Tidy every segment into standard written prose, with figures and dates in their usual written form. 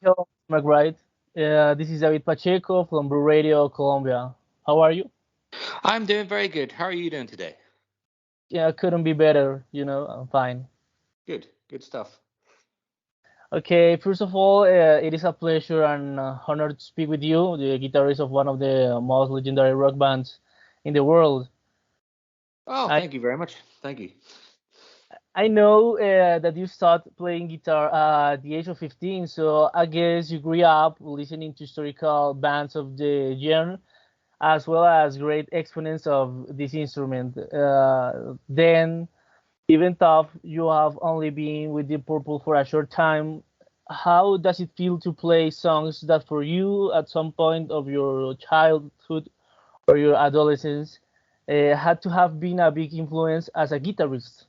Hello, McBride. This is David Pacheco from Blu Radio, Colombia. How are you? I'm doing very good. How are you doing today? Yeah, couldn't be better. I'm fine. Good, good stuff. Okay, first of all, it is a pleasure and honor to speak with you, the guitarist of one of the most legendary rock bands in the world. Oh, I thank you very much. Thank you. I know that you started playing guitar at the age of 15, so I guess you grew up listening to historical bands of the genre as well as great exponents of this instrument. Then, even though you have only been with Deep Purple for a short time, how does it feel to play songs that for you at some point of your childhood or your adolescence had to have been a big influence as a guitarist?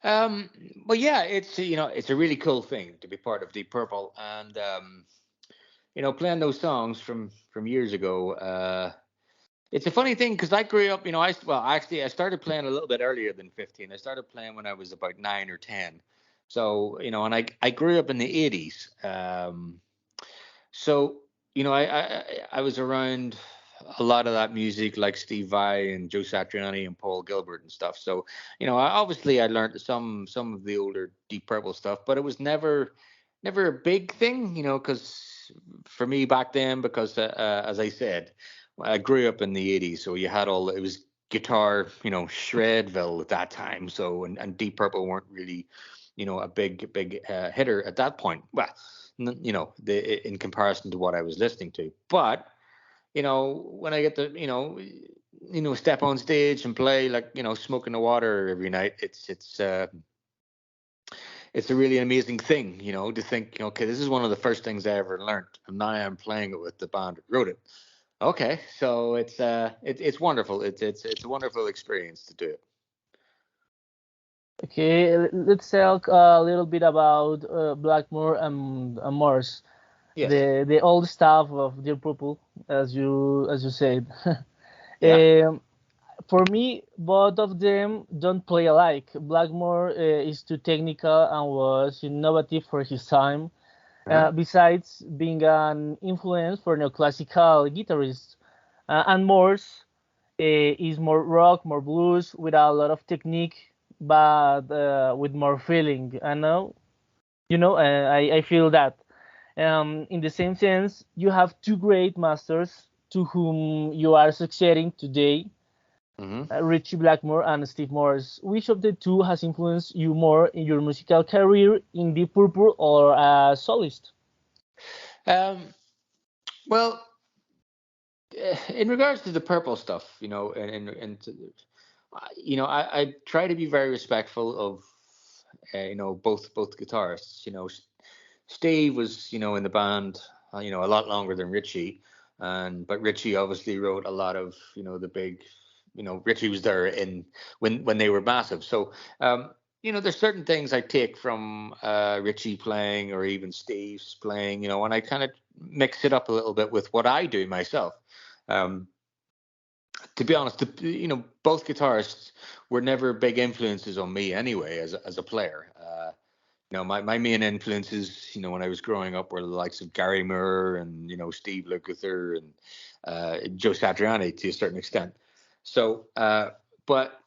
Um, well, yeah, it's a really cool thing to be part of Deep Purple, and playing those songs from years ago. It's a funny thing because I grew up. I started playing a little bit earlier than 15. I started playing when I was about 9 or 10. So and I grew up in the 80s. So I was around a lot of that music like Steve Vai and Joe Satriani and Paul Gilbert and stuff. So obviously I learned some of the older Deep Purple stuff, but it was never a big thing, because for me back then, because as I said, I grew up in the 80s, so you had all it was guitar, shredville at that time. So and Deep Purple weren't really a big hitter at that point. Well, in comparison to what I was listening to. But when I get to step on stage and play like smoke in the water every night, it's a really amazing thing, to think, okay, this is one of the first things I ever learned, and now I'm playing it with the band that wrote it. Okay, so it's wonderful. It's a wonderful experience to do it. Okay, let's talk a little bit about Blackmore and Morse, Yes. the old staff of Dear Purple, as you said. Yeah. um, for me, both of them don't play alike. Blackmore is too technical and was innovative for his time. Uh-huh. Besides being an influence for neoclassical guitarists, and Morse is more rock, more blues, with a lot of technique, but with more feeling. I know, I feel that. In the same sense, you have two great masters to whom you are succeeding today, Hmm. Richie Blackmore and Steve Morse. Which of the two has influenced you more in your musical career in Deep Purple or as soloist? Um, well, in regards to the purple stuff, I try to be very respectful of both guitarists. Steve was in the band a lot longer than Richie, and but Richie obviously wrote a lot of the big Richie was there in when they were massive. So there's certain things I take from Richie playing or even Steve's playing, and I kind of mix it up a little bit with what I do myself. Um, to be honest, both guitarists were never big influences on me anyway as a player. My main influences, when I was growing up, were the likes of Gary Moore and Steve Lukather and Joe Satriani to a certain extent. So, but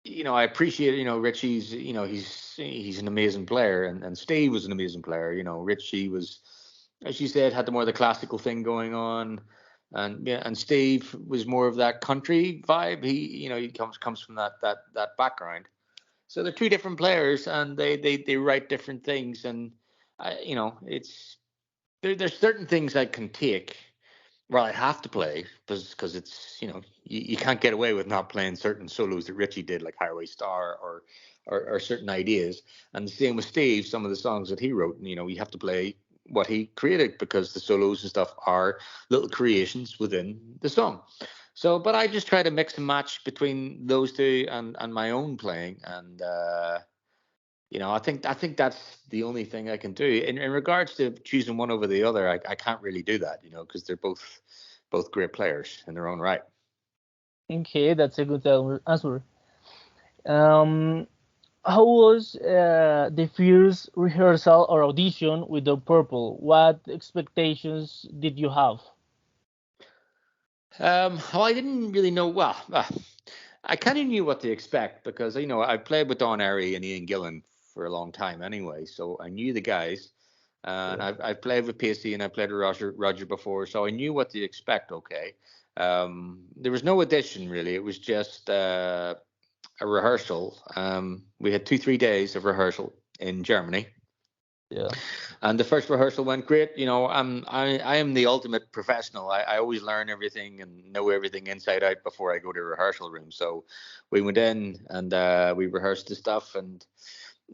I appreciate Richie's. He's an amazing player, and Steve was an amazing player. Richie was, as you said, had the more the classical thing going on, and yeah, and Steve was more of that country vibe. He comes from that background. So they're two different players, and they write different things, and it's there's certain things I can take. Well, I have to play because it's you can't get away with not playing certain solos that Richie did, like Highway Star or certain ideas. And the same with Steve, some of the songs that he wrote. You have to play what he created because the solos and stuff are little creations within the song. So, but I just try to mix and match between those two and my own playing, and I think that's the only thing I can do. In regards to choosing one over the other, I can't really do that, because they're both great players in their own right. Okay, that's a good answer. Um, How was the first rehearsal or audition with the Purple? What expectations did you have? Well, I didn't really know. Well, I kind of knew what to expect because I played with Don Airy and Ian Gillan for a long time anyway, so I knew the guys. And Yeah. I've played with Pacey and I played with Roger before, so I knew what to expect. Okay, there was no audition really; it was just a rehearsal. We had 3 days of rehearsal in Germany, Yeah. and the first rehearsal went great. I am the ultimate professional. I always learn everything and know everything inside out before I go to a rehearsal room. So we went in and we rehearsed the stuff, and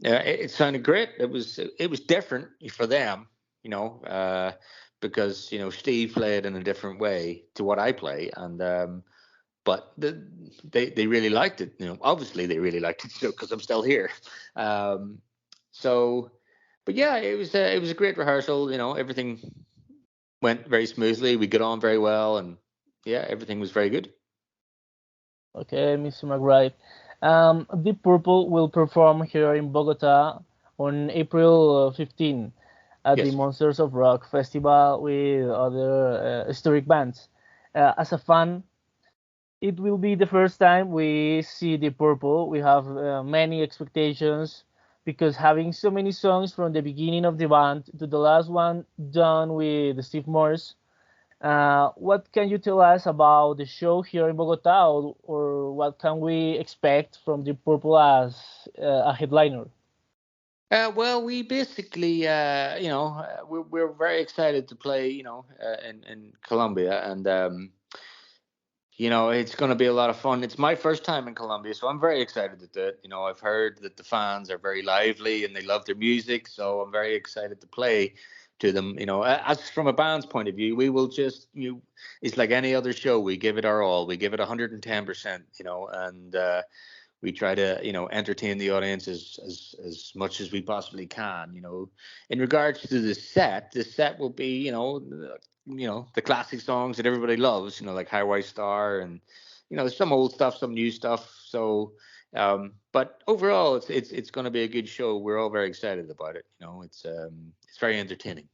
it sounded great. It was different for them, you know, because Steve played in a different way to what I play, and but they really liked it. Obviously they really liked it because I'm still here. Um, so, but yeah, it was a great rehearsal. Everything went very smoothly. We got on very well, and yeah, everything was very good. Okay, Mr. McBride. Deep Purple will perform here in Bogota on April 15 at the Yes. Monsters of Rock Festival with other historic bands. As a fan, it will be the first time we see the Purple. We have many expectations because having so many songs from the beginning of the band to the last one done with Steve Morse. What can you tell us about the show here in Bogota, or what can we expect from the Purple as a headliner? Well, we basically, we're very excited to play, in Colombia, and it's going to be a lot of fun. It's my first time in Colombia, so I'm very excited to do it. I've heard that the fans are very lively and they love their music, so I'm very excited to play to them. As from a band's point of view, we will just, it's like any other show. We give it our all. We give it 110%. And we try to, entertain the audience as much as we possibly can. In regards to the set will be, the classic songs that everybody loves, like Highway Star, and there's some old stuff, some new stuff. So but overall it's going to be a good show. We're all very excited about it. It's very entertaining.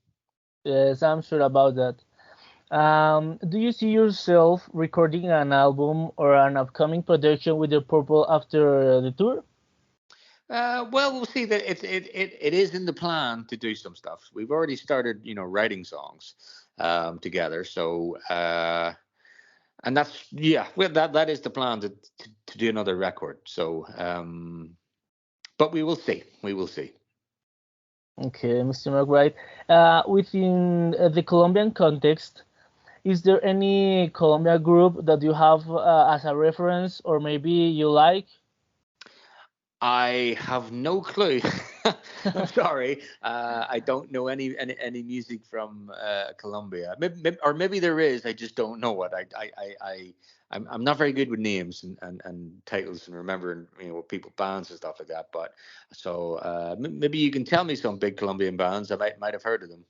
Yes, I'm sure about that. Do you see yourself recording an album or an upcoming production with the Purple after the tour? Well, we'll see. That it is in the plan to do some stuff. We've already started, writing songs together. So and that's, yeah, well, that is the plan to do another record. So but we will see. We will see. Okay, Mr. McBride. Within the Colombian context, is there any Colombia group that you have as a reference or maybe you like? I have no clue. I'm sorry. I don't know any music from Colombia. Or maybe there is. I just don't know it. I'm not very good with names and titles and remembering people bands and stuff like that. But so maybe you can tell me some big Colombian bands. I might have heard of them.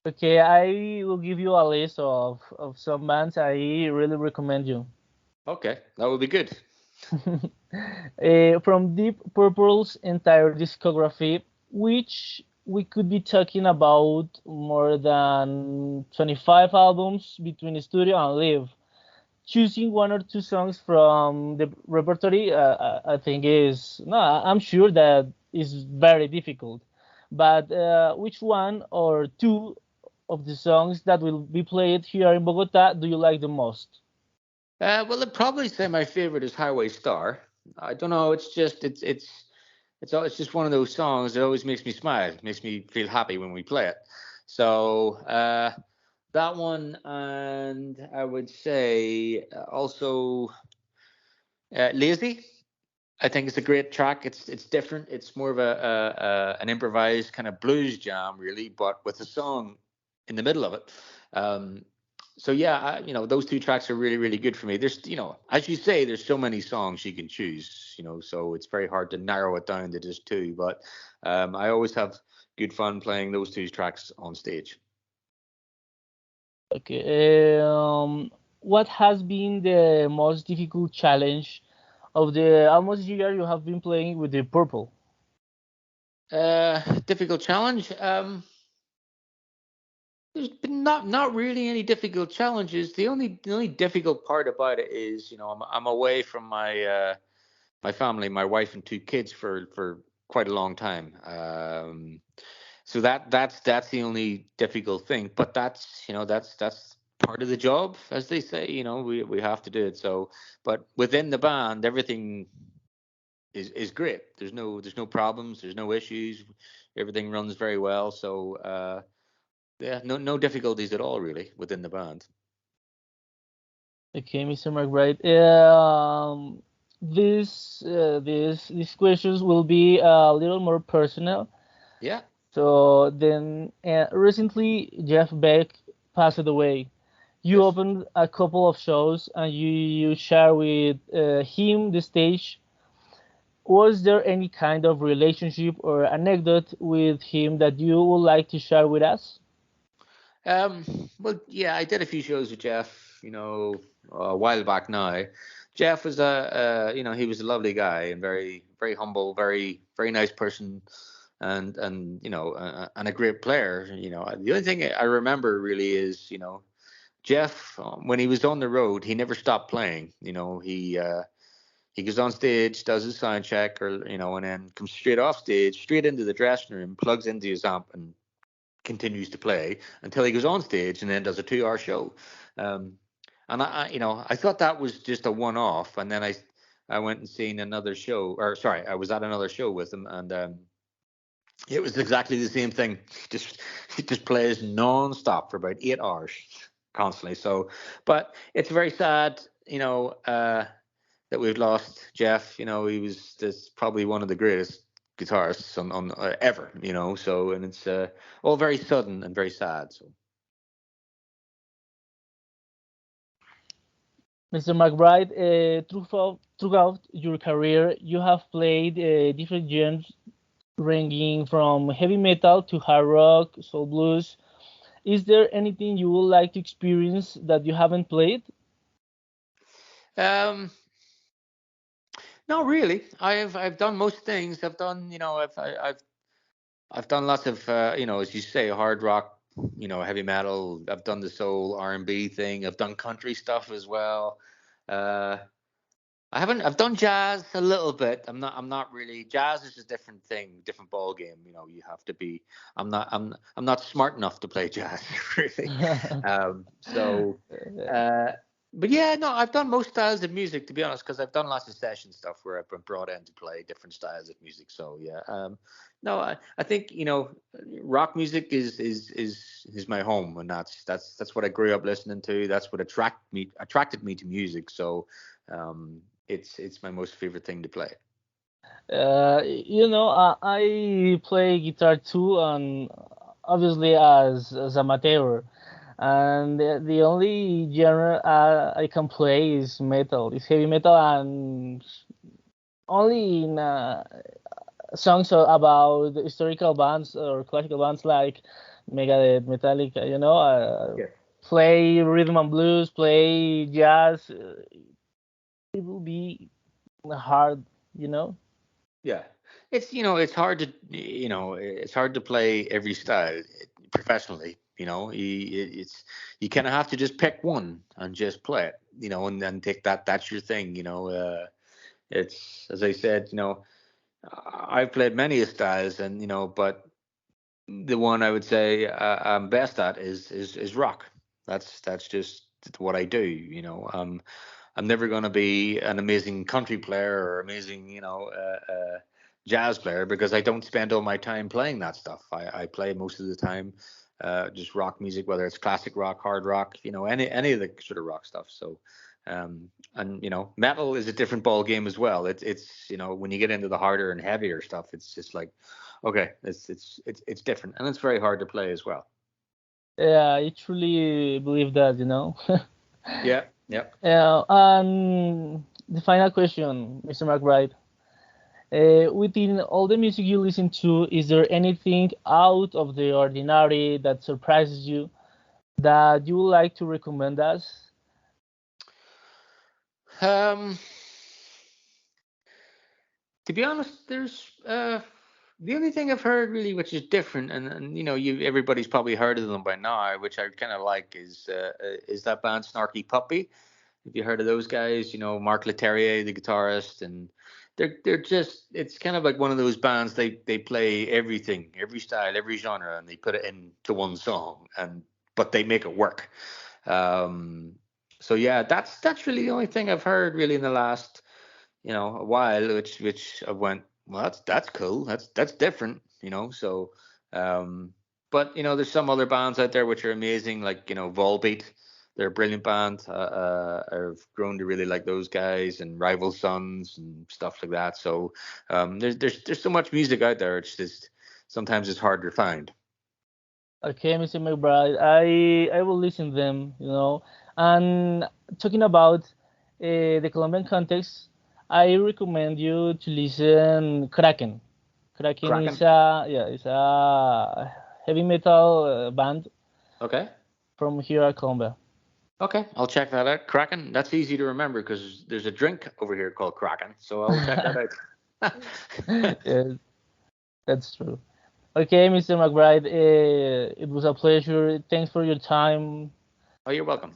Okay, I will give you a list of some bands I really recommend you. Okay, that would be good. From Deep Purple's entire discography, which we could be talking about more than 25 albums between studio and live. Choosing one or two songs from the repertory, I think is no. I'm sure that is very difficult. But which one or two of the songs that will be played here in Bogota do you like the most? Well, I'd probably say my favorite is Highway Star. I don't know. It's just one of those songs that always makes me smile, makes me feel happy when we play it. So that one, and I would say also Lazy. I think it's a great track. It's different. It's more of an improvised kind of blues jam, really, but with a song in the middle of it. Um, so yeah, those two tracks are really, really good for me. There's, as you say, there's so many songs you can choose, so it's very hard to narrow it down to just two. But I always have good fun playing those two tracks on stage. Okay. What has been the most difficult challenge of the almost year you have been playing with the Purple? Difficult challenge. There's been not really any difficult challenges. The only difficult part about it is, I'm away from my family, my wife and two kids for quite a long time. So that's the only difficult thing. But that's part of the job, as they say. We have to do it. So, but within the band, everything is great. There's no problems. There's no issues. Everything runs very well. So. Yeah, no difficulties at all really within the band. Okay, Mr. McBride. These questions will be a little more personal. Yeah. So then, recently Jeff Beck passed away. You Yes. opened a couple of shows and you share with him the stage. Was there any kind of relationship or anecdote with him that you would like to share with us? Well, yeah, I did a few shows with Jeff, a while back now. Jeff was he was a lovely guy and very, very humble, very, very nice person, and and a great player. The only thing I remember really is, Jeff, when he was on the road, he never stopped playing. He goes on stage, does his sound check, or and then comes straight off stage, straight into the dressing room, plugs into his amp, and continues to play until he goes on stage and then does a 2 hour show. And I thought that was just a one off. And then I went and seen another show, or sorry, I was at another show with him, and it was exactly the same thing. He just plays non-stop for about 8 hours constantly. So, but it's very sad, that we've lost Jeff. He was probably one of the greatest guitarists on ever. So, and it's all very sudden and very sad. So. Mr. McBride, throughout your career, you have played different genres, ranging from heavy metal to hard rock, soul blues. Is there anything you would like to experience that you haven't played? Um, no, really. I've done most things. I've done, I've done lots of, as you say, hard rock, heavy metal. I've done the soul R&B thing. I've done country stuff as well. Uh, I haven't. I've done jazz a little bit. I'm not really. Jazz is a different thing, different ball game. You have to be. I'm not smart enough to play jazz really. So, uh, but yeah, no, I've done most styles of music, to be honest, because I've done lots of session stuff where I've been brought in to play different styles of music. So yeah, no, I think rock music is my home, and that's what I grew up listening to. That's what attracted me to music. So. It's my most favorite thing to play. I play guitar too, and obviously as amateur. And the only genre I can play is metal. It's heavy metal, and only in songs about historical bands or classical bands like Megadeth, Metallica. Yeah. Play rhythm and blues, play jazz. It will be hard, you know. Yeah, it's hard to play every style professionally. You kind of have to just pick one and just play it. And then take that. That's your thing. It's, as I said. I've played many styles, and but the one I would say I'm best at is rock. That's just what I do. I'm never going to be an amazing country player or amazing, jazz player, because I don't spend all my time playing that stuff. I play most of the time just rock music, whether it's classic rock, hard rock, any of the sort of rock stuff. So, and metal is a different ball game as well. It's when you get into the harder and heavier stuff, it's just like, okay, it's different, and it's very hard to play as well. Yeah, I truly believe that. Yeah, yeah. And the final question, Mr. McBride. Within all the music you listen to, is there anything out of the ordinary that surprises you that you would like to recommend us? Um, To be honest, there's the only thing I've heard really which is different, and you know, everybody's probably heard of them by now, which I kind of like, is that band Snarky Puppy. Have you heard of those guys? You know, Mark Leterrier, the guitarist, and they're just, it's kind of like one of those bands, they play everything, every style, every genre, and they put it into one song, and but they make it work. Um, so yeah, that's really the only thing I've heard really in the last, you know, a while, which I went, well, that's cool, that's different, you know. So, but you know, there's some other bands out there which are amazing, like, you know, Volbeat. They're a brilliant band. I've grown to really like those guys, and Rival Sons and stuff like that. So, there's so much music out there. It's just sometimes it's hard to find. Okay, Mr. McBride, I will listen them, you know. And talking about the Colombian context, I recommend you to listen Kraken. Kraken is Kraken. a heavy metal band Okay. from here at Colombia. Okay, I'll check that out. Kraken. That's easy to remember because there's a drink over here called Kraken. So I'll check that out. Yes, that's true. Okay, Mr. McBride, it was a pleasure. Thanks for your time. Oh, you're welcome.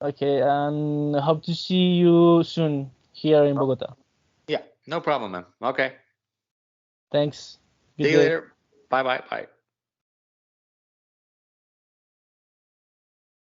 Okay, and hope to see you soon here in Bogota. Yeah, no problem, man. Okay. Thanks. Good See you day. later. Bye.